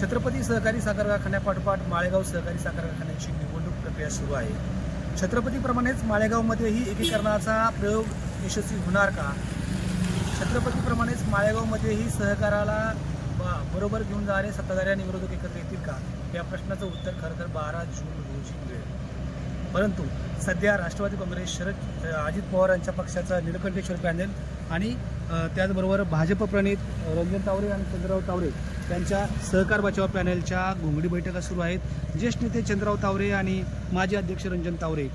छत्रपती सहकारी साखर कारखान्यापाठोपाठ माळेगाव सहकारी साखर कारखान्याची निवडणूक प्रक्रिया सुरू आहे। छत्रपतीप्रमाणेच माळेगावमध्येही एकीकरणाचा प्रयोग यशस्वी होणार का? छत्रपतीप्रमाणेच माळेगावमध्येही सहकाराला बरोबर घेऊन जाणारे सत्ताधारी आणि विरोधक एकत्र येतील का, या प्रश्नाचं उत्तर खरं तर 12 जून रोजी मिळेल। परंतु सध्या राष्ट्रवादी काँग्रेस अजित पवार यांच्या पक्षाचा नीलकंठेश्वर पॅनल आणि त्याचबरोबर भाजप प्रणित रंजन तावरे आणि चंद्रराव तावरे त्यांच्या सहकार बचाव पॅनलच्या घोंगडी बैठका सुरू आहेत। ज्येष्ठ नेते चंद्रराव तावरे आणि माजी अध्यक्ष रंजन तावरे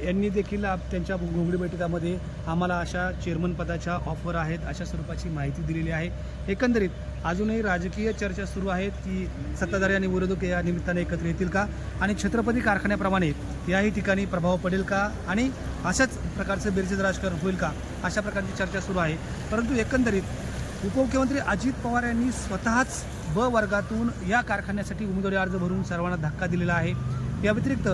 यांनी देखील त्यांच्या घोंगडी बैठकामध्ये आम्हाला अशा चेअरमन पदाच्या ऑफर आहेत अशा स्वरूपाची माहिती दिलेली आहे। एकंदरीत अजूनही राजकीय चर्चा सुरू आहेत की सत्ताधारी आणि विरोधक या निमित्ताने एकत्र येतील का आणि छत्रपती कारखान्याप्रमाणे याही ठिकाणी प्रभाव पडेल का आणि अशाच प्रकारचं बेरजेचं राजकारण होईल का, अशा प्रकारची चर्चा सुरू आहे। परंतु एकंदरीत उपमुख्यमंत्री अजित पवार यांनी स्वतःच ब वर्गातून या कारखान्यासाठी उमेदवारी अर्ज भरून सर्वांना धक्का दिलेला आहे। या व्यतिरिक्त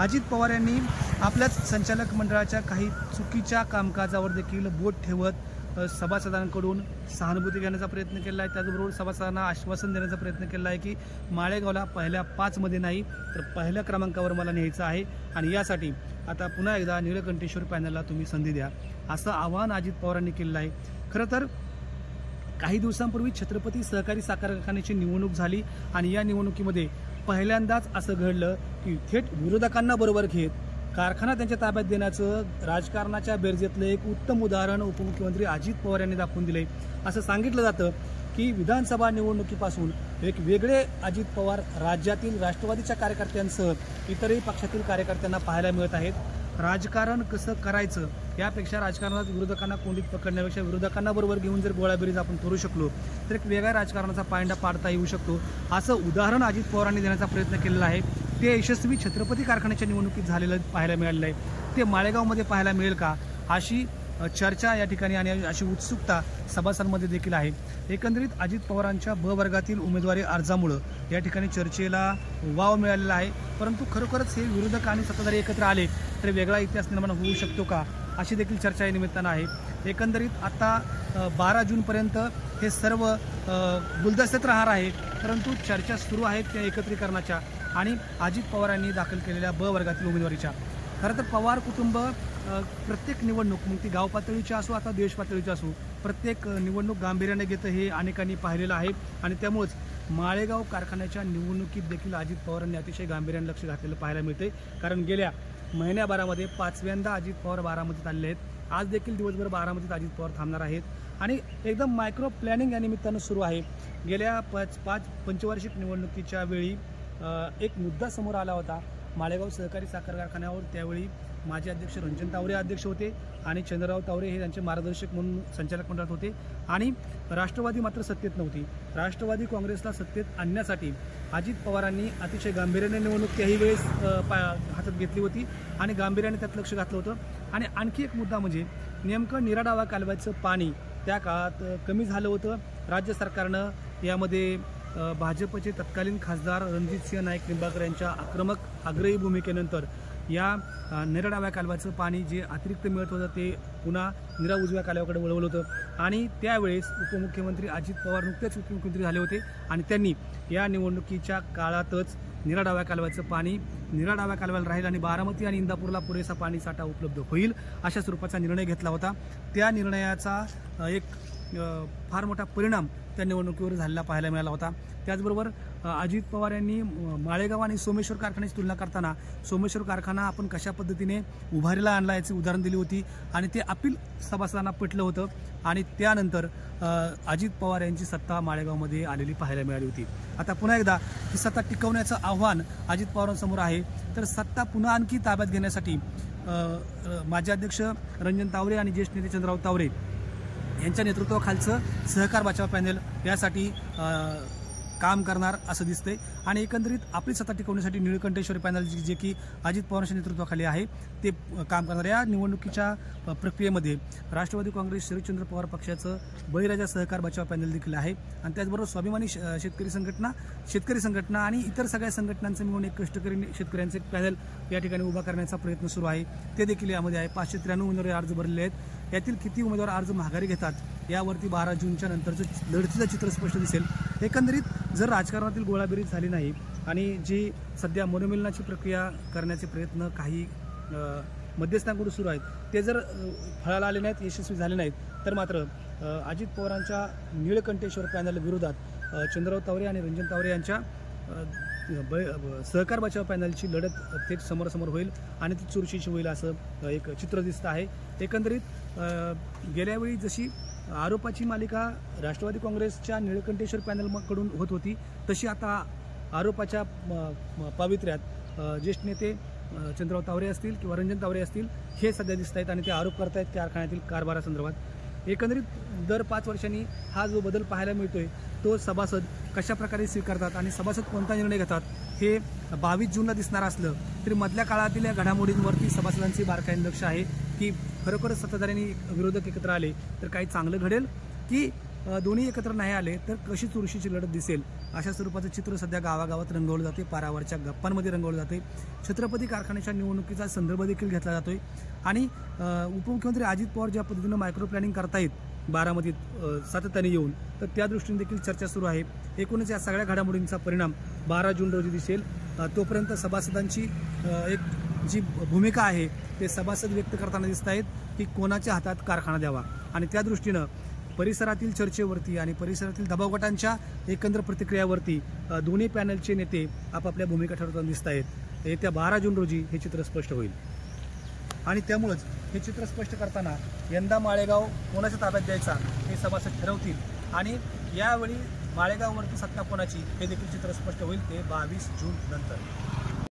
अजित पवार यांनी आपल्याच संचालक मंडळाच्या काही चुकीच्या कामकाजावर देखील बोट ठेवत सभासदांकडून सहानुभूती घेण्याचा प्रयत्न केला आहे। त्याचबरोबर सभासदांना आश्वासन देण्याचा प्रयत्न केला आहे की माळेगावला पहिल्या 5 मध्ये नाही तर पहिल्या क्रमांकावर मला न्यायचं आहे आणि यासाठी आता पुन्हा एकदा नीलकंठेश्वर पॅनलला तुम्ही संधी द्या, असं आवाहन अजित पवारांनी केलं आहे। खरं तर काही दिवसांपूर्वी छत्रपती सहकारी साखर कारखान्याची निवडणूक झाली आणि या निवडणुकीमध्ये पहिल्यांदाच असं घडलं की थेट विरोधकांना बरोबर घेत कारखाना त्यांच्या ताब्यात देण्याचं राजकारणाच्या बेरजेतलं एक उत्तम उदाहरण उपमुख्यमंत्री अजित पवार यांनी दाखवून दिले। असं सांगितलं जातं की विधानसभा निवडणुकीपासून एक वेगळे अजित पवार राज्यातील राष्ट्रवादीच्या कार्यकर्त्यांसह इतरही पक्षातील कार्यकर्त्यांना पाहायला मिळत आहेत। राजकारण कसं करायचं यापेक्षा राजकारणात विरोधकांना कोंडीत पकडण्यापेक्षा विरोधकांना बरोबर घेऊन जर गोळाबेरीज आपण करू शकलो तर एक वेगळ्या राजकारणाचा पायंडा पाडता येऊ शकतो, असं उदाहरण अजित पवारांनी देण्याचा प्रयत्न केलेला आहे। ते यशस्वी छत्रपती कारखान्याच्या निवडणुकीत झालेलं पाहायला मिळालेलं आहे। ते माळेगावमध्ये पाहायला मिळेल का, अशी चर्चा या ठिकाणी आणि अशी उत्सुकता सभासदांमध्ये देखील आहे। एकंदरीत अजित पवारांच्या ब वर्गातील उमेदवारी अर्जामुळं या ठिकाणी चर्चेला वाव मिळालेला आहे। परंतु खरोखरच हे विरोधक आणि सत्ताधारी एकत्र आले तर वेगळा इतिहास निर्माण होऊ शकतो का, अशी देखील चर्चा या निमित्तानं आहे। एकंदरीत आता 12 जूनपर्यंत हे सर्व गुलदस्त्यात राहणार आहे, परंतु चर्चा सुरू आहेत त्या एकत्रीकरणाच्या आणि अजित पवारांनी दाखल केलेल्या ब वर्गातील उमेदवारीच्या। खरं तर पवार कुटुंब प्रत्येक निवडणूक मग ती गाव पातळीची असो आता देश पातळीची असो प्रत्येक निवडणूक गांभीर्याने घेतं हे अनेकांनी पाहिलेलं आहे आणि त्यामुळेच माळेगाव कारखान्याच्या निवडणुकीत देखील अजित पवारांनी अतिशय गांभीर्याने लक्ष घातलेलं पाहायला मिळते। कारण गेल्या महिन्याभरामध्ये 5व्यांदा अजित पवार बारामतीत आलेले आहेत। आज देखील दिवसभर बारामतीत अजित पवार थांबणार आहेत आणि एकदम मायक्रो प्लॅनिंग या निमित्तानं सुरू आहे। गेल्या 5 पंचवार्षिक निवडणुकीच्या वेळी एक मुद्दा समोर आला होता माळेगाव सहकारी साखर कारखान्यावर। त्यावेळी माजी अध्यक्ष रंजन तावरे अध्यक्ष होते आणि चंद्रराव तावरे हे त्यांचे मार्गदर्शक म्हणून संचालक मंडळात होते आणि राष्ट्रवादी मात्र सत्तेत नव्हती। राष्ट्रवादी काँग्रेसला सत्तेत आणण्यासाठी अजित पवारांनी अतिशय गांभीर्याने निवडणूक त्याही वेळेस हातात घेतली होती आणि गांभीर्याने त्यात लक्ष घातलं होतं। आणि आणखी एक मुद्दा म्हणजे नेमकं निराडावा कालव्याचं पाणी त्या काळात कमी झालं होतं। राज्य सरकारनं यामध्ये भाजपचे तत्कालीन खासदार रणजितसिंह नाईक निंबाळकर यांच्या आक्रमक आग्रही भूमिकेनंतर या निराडाव्या कालव्याचं पाणी जे अतिरिक्त मिळत होतं ते पुन्हा निरा उजव्या कालव्याकडे वळवलं होतं आणि त्यावेळेस उपमुख्यमंत्री अजित पवार नुकतेच उपमुख्यमंत्री झाले होते आणि त्यांनी या निवडणुकीच्या काळातच निराडाव्या कालव्याचं पाणी निराडाव्या कालव्याला राहील आणि बारामती आणि इंदापूरला पुरेसा पाणी साठा उपलब्ध होईल अशा स्वरूपाचा निर्णय घेतला होता। त्या निर्णयाचा एक फार मोठा परिणाम त्या निवडणुकीवर झालेला पाहायला मिळाला होता। त्याचबरोबर अजित पवार यांनी माळेगाव आणि सोमेश्वर कारखान्याची तुलना करताना सोमेश्वर कारखाना आपण कशा पद्धतीने उभारीला आणला याची उदाहरण दिली होती आणि ते अपील सभासदांना पटलं होतं आणि त्यानंतर अजित पवार यांची सत्ता माळेगावमध्ये आलेली पाहायला मिळाली होती। आता पुन्हा एकदा ही सत्ता टिकवण्याचं आव्हान अजित पवारांसमोर आहे। तर सत्ता पुन्हा आणखी ताब्यात घेण्यासाठी माजी अध्यक्ष रंजन तावरे आणि ज्येष्ठ नेते चंद्रराव तावरे यांच्या नेतृत्वाखालचं सहकार बचाव पॅनल यासाठी काम करणार असं दिसतंय आणि एकंदरीत आपली सत्ता टिकवण्यासाठी नीलकंठेश्वर पॅनल जे की अजित पवारांच्या नेतृत्वाखाली आहे ते काम करणार। या निवडणुकीच्या प्रक्रियेमध्ये राष्ट्रवादी काँग्रेस शरदचंद्र पवार पक्षाचं बळीराजा सहकार बचाव पॅनल देखील आहे आणि त्याचबरोबर स्वाभिमानी शेतकरी संघटना आणि इतर सगळ्या संघटनांचं मिळून एक कष्टकरी शेतकऱ्यांचं एक पॅनल या ठिकाणी उभा करण्याचा प्रयत्न सुरू आहे। ते देखील यामध्ये आहे। 593 उमेदवारी अर्ज भरलेले आहेत। यातील किती उमेदवार अर्ज माघारी घेतात यावरती 12 जूनच्या नंतरचं लढतीचं चित्र स्पष्ट दिसेल. एकंदरीत जर राजकारणातील गोळाबेरीज झाली नाही आणि जी सध्या मनोमिलनाची प्रक्रिया करण्याचे प्रयत्न काही मध्यस्थांकडून सुरू आहेत ते जर फळाला आले नाहीत, यशस्वी झाले नाहीत, तर मात्र अजित पवारांच्या नीळकंठेश्वर पॅनल विरोधात चंद्रराव तावरे आणि रंजन तावरे यांच्या सहकार बचाव पॅनलची लढत थेट समोरासमोर होईल आणि ती चुरशीची होईल असं एक चित्र दिसतं आहे. एकंदरीत गेल्यावेळी जशी आरोपाची मालिका राष्ट्रवादी काँग्रेसच्या नीळकंठेश्वर पॅनलकडून होत होती, तशी आता आरोपाच्या पावित्र्यात ज्येष्ठ नेते चंद्रराव तावरे असतील किंवा रंजन तावरे असतील हे सध्या दिसत आहेत आणि ते आरोप करतायत कारखान्यातील कारभारासंदर्भात. एकंदरीत दर 5 वर्षांनी हा जो बदल पाहायला मिळतोय तो सभासद कशा प्रकारे स्वीकारतात आणि सभासद कोणता निर्णय घेतात हे 22 जूनला दिसणार असलं तरी मधल्या काळातील या घडामोडींवरती सभासदांचे बारकाईने लक्ष आहे की खरोखरच सत्ताधाऱ्यांनी विरोधक एकत्र आले तर काही चांगलं घडेल की दोन्ही एकत्र नाही आले तर कशी चुरशीची लढत दिसेल अशा स्वरूपाचं चित्र सध्या गावागावात रंगवलं जाते, पारावरच्या गप्पांमध्ये रंगवलं जाते. छत्रपती कारखान्याच्या निवडणुकीचा संदर्भ देखील घेतला जातोय आणि उपमुख्यमंत्री अजित पवार ज्या पद्धतीनं मायक्रो प्लॅनिंग करतायत बारामतीत सातत्याने येऊन, तर त्या दृष्टीने देखील चर्चा सुरू आहे. एकूणच या सगळ्या घडामोडींचा परिणाम 12 जून रोजी दिसेल. तोपर्यंत सभासदांची एक जी भूमिका आहे ते सभासद व्यक्त करताना दिसत आहेत की कोणाच्या हातात कारखाना द्यावा आणि त्या दृष्टीनं परिसरातील चर्चेवरती आणि परिसरातील दबावगटांच्या एकंदर प्रतिक्रियावरती दोन्ही पॅनलचे नेते आपापल्या भूमिका ठरवताना दिसत आहेत. येत्या 12 जून रोजी हे चित्र स्पष्ट होईल आणि त्यामुळंच हे चित्र स्पष्ट करताना यंदा माळेगाव कोणाच्या ताब्यात द्यायचा हे सभासद ठरवतील आणि यावेळी माळेगाववरती सत्ता कोणाची हे देखील चित्र स्पष्ट होईल ते 22 जून नंतर.